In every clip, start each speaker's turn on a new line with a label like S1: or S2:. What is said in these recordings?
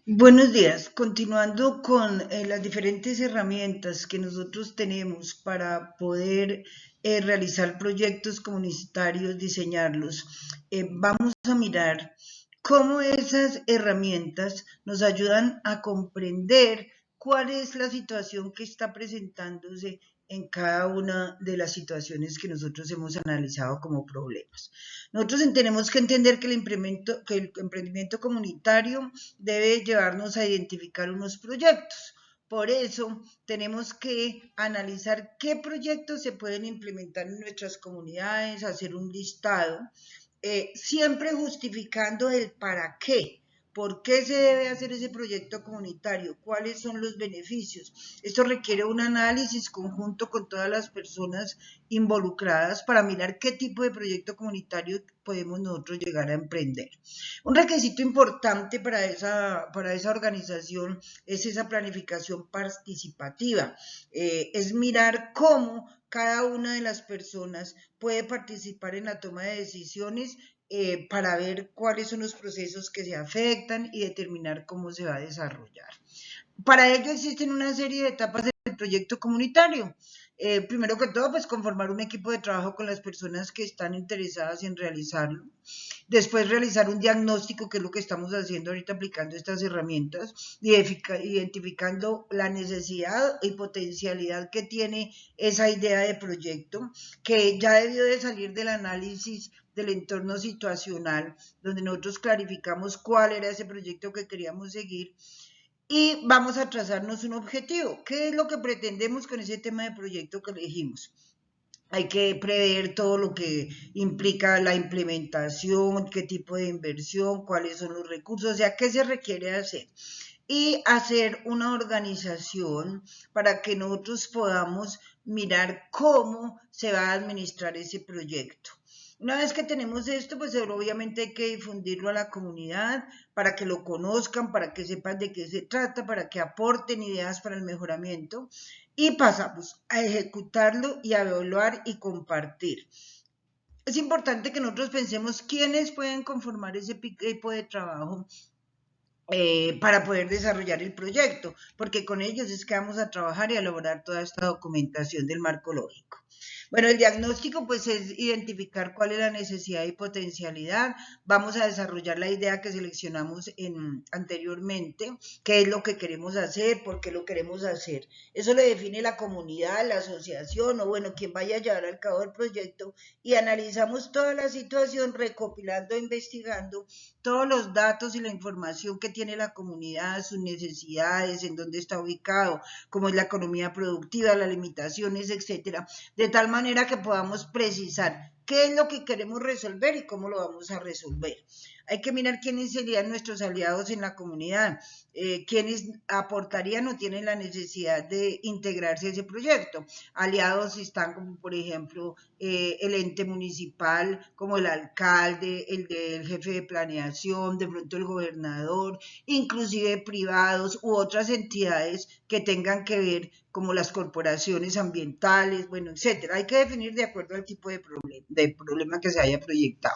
S1: Buenos días. Continuando con las diferentes herramientas que nosotros tenemos para poder realizar proyectos comunitarios, diseñarlos, vamos a mirar cómo esas herramientas nos ayudan a comprender cuál es la situación que está presentándose en cada una de las situaciones que nosotros hemos analizado como problemas. Nosotros tenemos que entender que el emprendimiento comunitario debe llevarnos a identificar unos proyectos. Por eso tenemos que analizar qué proyectos se pueden implementar en nuestras comunidades, hacer un listado, siempre justificando el para qué. ¿Por qué se debe hacer ese proyecto comunitario? ¿Cuáles son los beneficios? Esto requiere un análisis conjunto con todas las personas involucradas para mirar qué tipo de proyecto comunitario podemos nosotros llegar a emprender. Un requisito importante para esa organización es esa planificación participativa, es mirar cómo cada una de las personas puede participar en la toma de decisiones para ver cuáles son los procesos que se afectan y determinar cómo se va a desarrollar. Para ello existen una serie de etapas del proyecto comunitario. Primero que todo, pues conformar un equipo de trabajo con las personas que están interesadas en realizarlo. Después realizar un diagnóstico, que es lo que estamos haciendo ahorita aplicando estas herramientas, identificando la necesidad y potencialidad que tiene esa idea de proyecto, que ya debió de salir del análisis del entorno situacional, donde nosotros clarificamos cuál era ese proyecto que queríamos seguir y vamos a trazarnos un objetivo. ¿Qué es lo que pretendemos con ese tema de proyecto que elegimos? Hay que prever todo lo que implica la implementación, qué tipo de inversión, cuáles son los recursos, o sea, qué se requiere hacer. Y hacer una organización para que nosotros podamos mirar cómo se va a administrar ese proyecto. Una vez que tenemos esto, pues obviamente hay que difundirlo a la comunidad para que lo conozcan, para que sepan de qué se trata, para que aporten ideas para el mejoramiento y pasamos a ejecutarlo y a evaluar y compartir. Es importante que nosotros pensemos quiénes pueden conformar ese equipo de trabajo para poder desarrollar el proyecto, porque con ellos es que vamos a trabajar y a elaborar toda esta documentación del marco lógico. Bueno, el diagnóstico pues es identificar cuál es la necesidad y potencialidad. Vamos a desarrollar la idea que seleccionamos anteriormente, qué es lo que queremos hacer, por qué lo queremos hacer. Eso lo define la comunidad, la asociación o bueno, quien vaya a llevar al cabo el proyecto y analizamos toda la situación recopilando, investigando todos los datos y la información que tiene la comunidad, sus necesidades, en dónde está ubicado, cómo es la economía productiva, las limitaciones, etcétera, de tal manera que podamos precisar qué es lo que queremos resolver y cómo lo vamos a resolver. Hay que mirar quiénes serían nuestros aliados en la comunidad, quiénes aportarían o tienen la necesidad de integrarse a ese proyecto. Aliados están como por ejemplo el ente municipal, como el alcalde, el del jefe de planeación, de pronto el gobernador, inclusive privados u otras entidades que tengan que ver como las corporaciones ambientales, bueno, etcétera. Hay que definir de acuerdo al tipo de problema que se haya proyectado.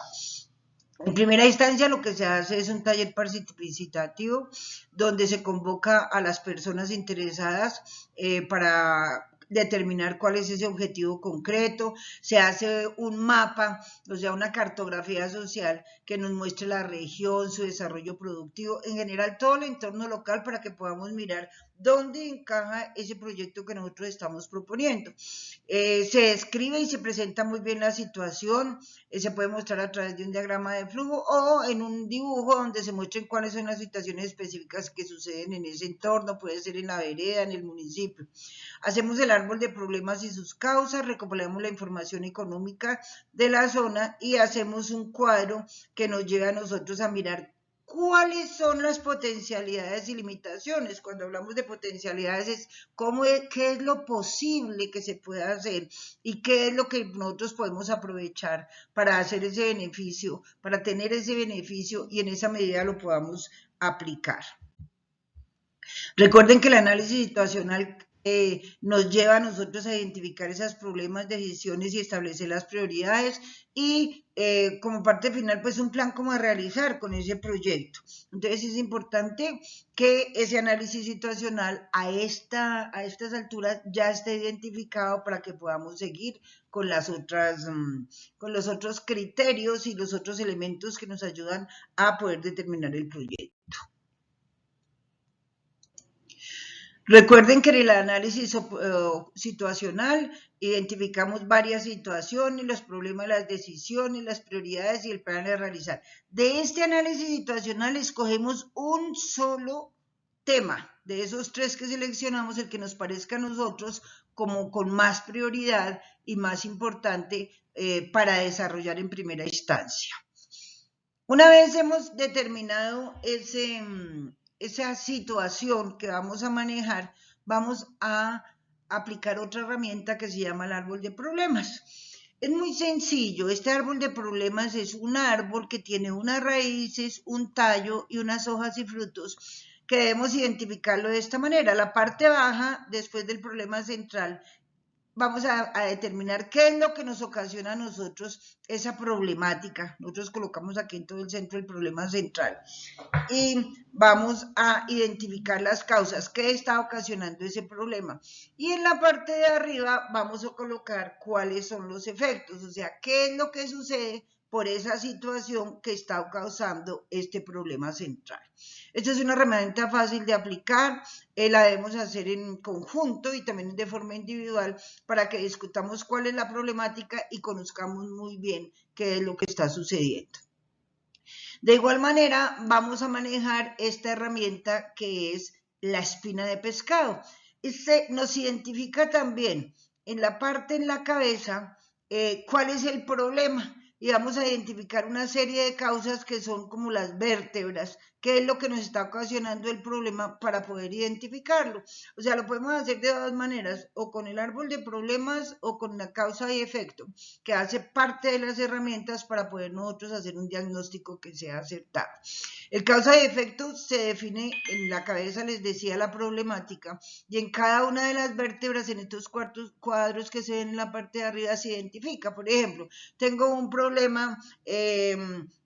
S1: En primera instancia, lo que se hace es un taller participativo donde se convoca a las personas interesadas para determinar cuál es ese objetivo concreto, se hace un mapa, o sea, una cartografía social que nos muestre la región, su desarrollo productivo, en general todo el entorno local para que podamos mirar dónde encaja ese proyecto que nosotros estamos proponiendo. Se describe y se presenta muy bien la situación, se puede mostrar a través de un diagrama de flujo o en un dibujo donde se muestren cuáles son las situaciones específicas que suceden en ese entorno, puede ser en la vereda, en el municipio. Hacemos el árbol de problemas y sus causas, recopilamos la información económica de la zona y hacemos un cuadro que nos lleve a nosotros a mirar cuáles son las potencialidades y limitaciones. Cuando hablamos de potencialidades es qué es lo posible que se pueda hacer y qué es lo que nosotros podemos aprovechar para hacer ese beneficio, para tener ese beneficio y en esa medida lo podamos aplicar. Recuerden que el análisis situacional nos lleva a nosotros a identificar esos problemas, decisiones y establecer las prioridades y como parte final pues un plan como a realizar con ese proyecto. Entonces es importante que ese análisis situacional a estas alturas ya esté identificado para que podamos seguir con con los otros criterios y los otros elementos que nos ayudan a poder determinar el proyecto. Recuerden que en el análisis situacional identificamos varias situaciones, los problemas, las decisiones, las prioridades y el plan de realizar. De este análisis situacional escogemos un solo tema, de esos 3 que seleccionamos, el que nos parezca a nosotros como con más prioridad y más importante para desarrollar en primera instancia. Una vez hemos determinado esa situación que vamos a manejar, vamos a aplicar otra herramienta que se llama el árbol de problemas. Es muy sencillo, este árbol de problemas es un árbol que tiene unas raíces, un tallo y unas hojas y frutos que debemos identificarlo de esta manera. La parte baja, después del problema central, vamos a determinar qué es lo que nos ocasiona a nosotros esa problemática. Nosotros colocamos aquí en todo el centro el problema central y vamos a identificar las causas que está ocasionando ese problema. Y en la parte de arriba vamos a colocar cuáles son los efectos, o sea, qué es lo que sucede por esa situación que está causando este problema central. Esta es una herramienta fácil de aplicar, la debemos hacer en conjunto y también de forma individual para que discutamos cuál es la problemática y conozcamos muy bien qué es lo que está sucediendo. De igual manera, vamos a manejar esta herramienta que es la espina de pescado. Este nos identifica también en la parte en la cabeza cuál es el problema y vamos a identificar una serie de causas que son como las vértebras, qué es lo que nos está ocasionando el problema para poder identificarlo. O sea, lo podemos hacer de dos maneras, o con el árbol de problemas o con la causa y efecto, que hace parte de las herramientas para poder nosotros hacer un diagnóstico que sea acertado. El causa y efecto se define en la cabeza, les decía, la problemática, y en cada una de las vértebras, en estos cuadros que se ven en la parte de arriba, se identifica. Por ejemplo, tengo un problema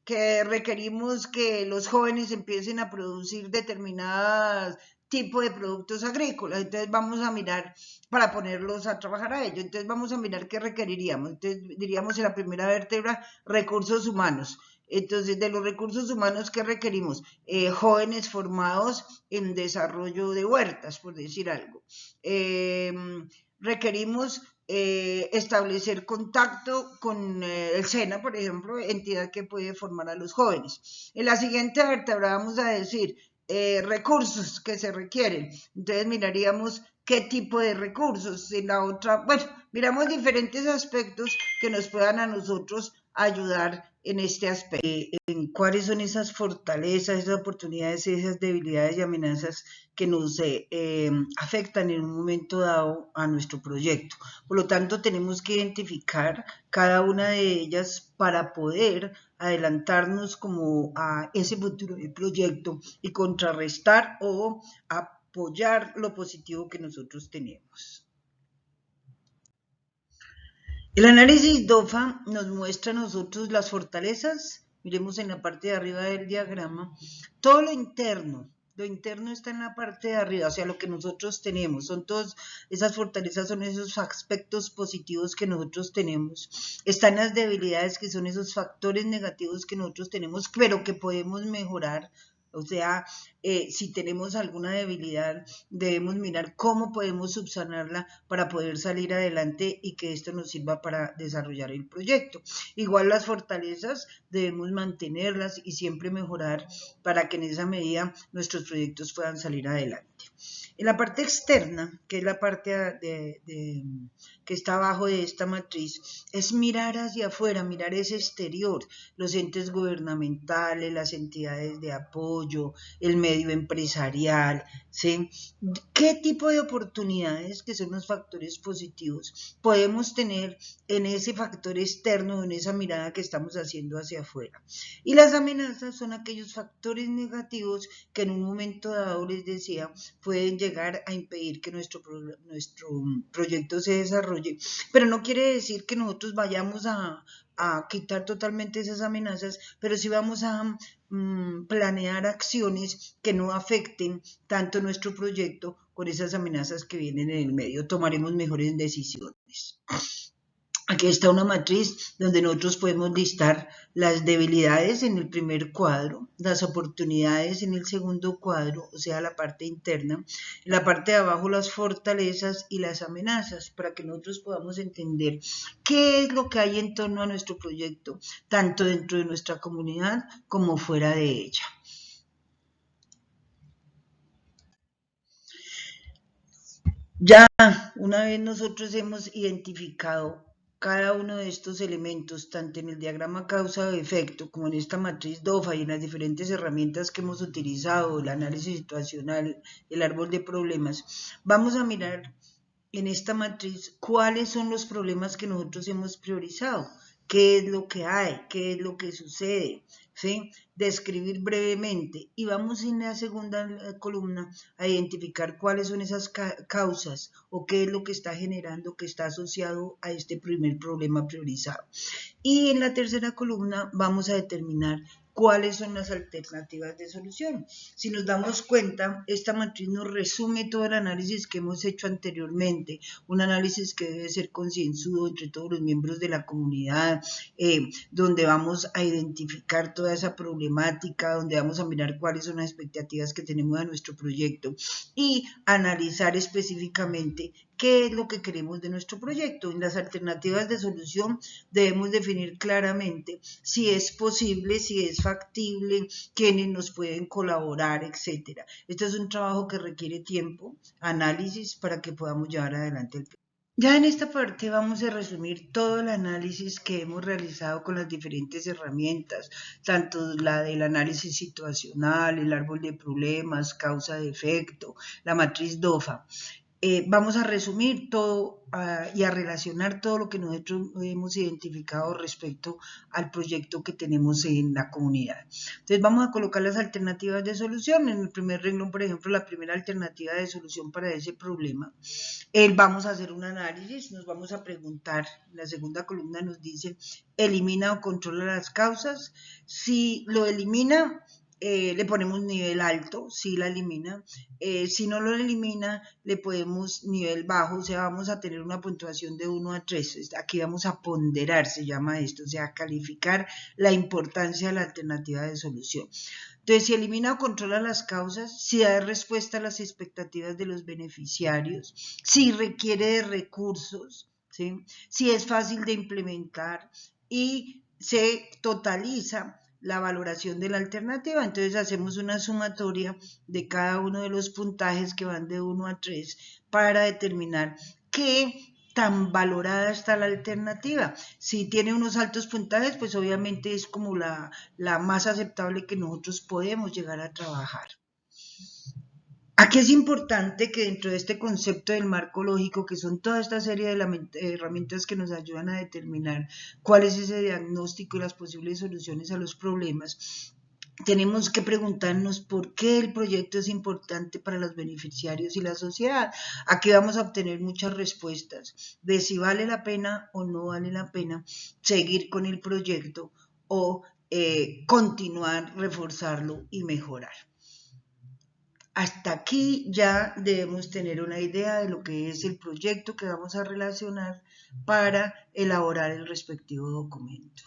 S1: que requerimos que los jóvenes empiecen a producir determinadas tipo de productos agrícolas, entonces vamos a mirar para ponerlos a trabajar a ello, entonces vamos a mirar qué requeriríamos, entonces diríamos en la primera vértebra recursos humanos, entonces de los recursos humanos que requerimos, jóvenes formados en desarrollo de huertas, por decir algo, requerimos establecer contacto con el SENA, por ejemplo, entidad que puede formar a los jóvenes. En la siguiente vértebra vamos a decir recursos que se requieren. Entonces miraríamos qué tipo de recursos. En la otra, bueno, miramos diferentes aspectos que nos puedan a nosotros ayudar en este aspecto. En cuáles son esas fortalezas, esas oportunidades, esas debilidades y amenazas que nos afectan en un momento dado a nuestro proyecto. Por lo tanto, tenemos que identificar cada una de ellas para poder adelantarnos como a ese futuro del proyecto y contrarrestar o apoyar lo positivo que nosotros tenemos. El análisis DOFA nos muestra a nosotros las fortalezas, miremos en la parte de arriba del diagrama, todo lo interno está en la parte de arriba, o sea, lo que nosotros tenemos, son todas esas fortalezas, son esos aspectos positivos que nosotros tenemos, están las debilidades que son esos factores negativos que nosotros tenemos, pero que podemos mejorar. O sea, si tenemos alguna debilidad, debemos mirar cómo podemos subsanarla para poder salir adelante y que esto nos sirva para desarrollar el proyecto. Igual las fortalezas debemos mantenerlas y siempre mejorar para que en esa medida nuestros proyectos puedan salir adelante. En la parte externa, que es la parte que está abajo de esta matriz, es mirar hacia afuera, mirar ese exterior, los entes gubernamentales, las entidades de apoyo, el medio empresarial, ¿sí? ¿Qué tipo de oportunidades, que son los factores positivos, podemos tener en ese factor externo, en esa mirada que estamos haciendo hacia afuera? Y las amenazas son aquellos factores negativos que en un momento dado, les decía, pueden llegar a impedir que nuestro proyecto se desarrolle, pero no quiere decir que nosotros vayamos a quitar totalmente esas amenazas, pero sí vamos a planear acciones que no afecten tanto nuestro proyecto con esas amenazas que vienen en el medio. Tomaremos mejores decisiones. Aquí está una matriz donde nosotros podemos listar las debilidades en el primer cuadro, las oportunidades en el segundo cuadro, o sea, la parte interna, en la parte de abajo las fortalezas y las amenazas, para que nosotros podamos entender qué es lo que hay en torno a nuestro proyecto, tanto dentro de nuestra comunidad como fuera de ella. Ya una vez nosotros hemos identificado cada uno de estos elementos, tanto en el diagrama causa o efecto, como en esta matriz DOFA y en las diferentes herramientas que hemos utilizado, el análisis situacional, el árbol de problemas, vamos a mirar en esta matriz cuáles son los problemas que nosotros hemos priorizado, qué es lo que hay, qué es lo que sucede, ¿sí? Describir brevemente y vamos en la segunda columna a identificar cuáles son esas causas o qué es lo que está generando, que está asociado a este primer problema priorizado. Y en la tercera columna vamos a determinar cuáles son las alternativas de solución. Si nos damos cuenta, esta matriz nos resume todo el análisis que hemos hecho anteriormente, un análisis que debe ser concienzudo entre todos los miembros de la comunidad, donde vamos a identificar toda esa problemática, donde vamos a mirar cuáles son las expectativas que tenemos de nuestro proyecto y analizar específicamente qué es lo que queremos de nuestro proyecto. En las alternativas de solución debemos definir claramente si es posible, si es factible, quiénes nos pueden colaborar, etc. Esto es un trabajo que requiere tiempo, análisis para que podamos llevar adelante el proyecto. Ya en esta parte vamos a resumir todo el análisis que hemos realizado con las diferentes herramientas, tanto la del análisis situacional, el árbol de problemas, causa de efecto, la matriz DOFA. Vamos a resumir todo y a relacionar todo lo que nosotros hemos identificado respecto al proyecto que tenemos en la comunidad. Entonces vamos a colocar las alternativas de solución. En el primer renglón, por ejemplo, la primera alternativa de solución para ese problema. Vamos a hacer un análisis, nos vamos a preguntar, la segunda columna nos dice, ¿elimina o controla las causas? Si lo elimina, le ponemos nivel alto, si la elimina. Si no lo elimina, le ponemos nivel bajo, o sea, vamos a tener una puntuación de 1 a 3. Aquí vamos a ponderar, se llama esto, o sea, a calificar la importancia de la alternativa de solución. Entonces, si elimina o controla las causas, si da respuesta a las expectativas de los beneficiarios, si requiere de recursos, ¿sí? Si es fácil de implementar y se totaliza la valoración de la alternativa. Entonces hacemos una sumatoria de cada uno de los puntajes que van de 1 a 3 para determinar qué tan valorada está la alternativa. Si tiene unos altos puntajes, pues obviamente es como la más aceptable que nosotros podemos llegar a trabajar. Aquí es importante que dentro de este concepto del marco lógico, que son toda esta serie de herramientas que nos ayudan a determinar cuál es ese diagnóstico y las posibles soluciones a los problemas, tenemos que preguntarnos por qué el proyecto es importante para los beneficiarios y la sociedad. Aquí vamos a obtener muchas respuestas de si vale la pena o no vale la pena seguir con el proyecto o continuar, reforzarlo y mejorar. Hasta aquí ya debemos tener una idea de lo que es el proyecto que vamos a relacionar para elaborar el respectivo documento.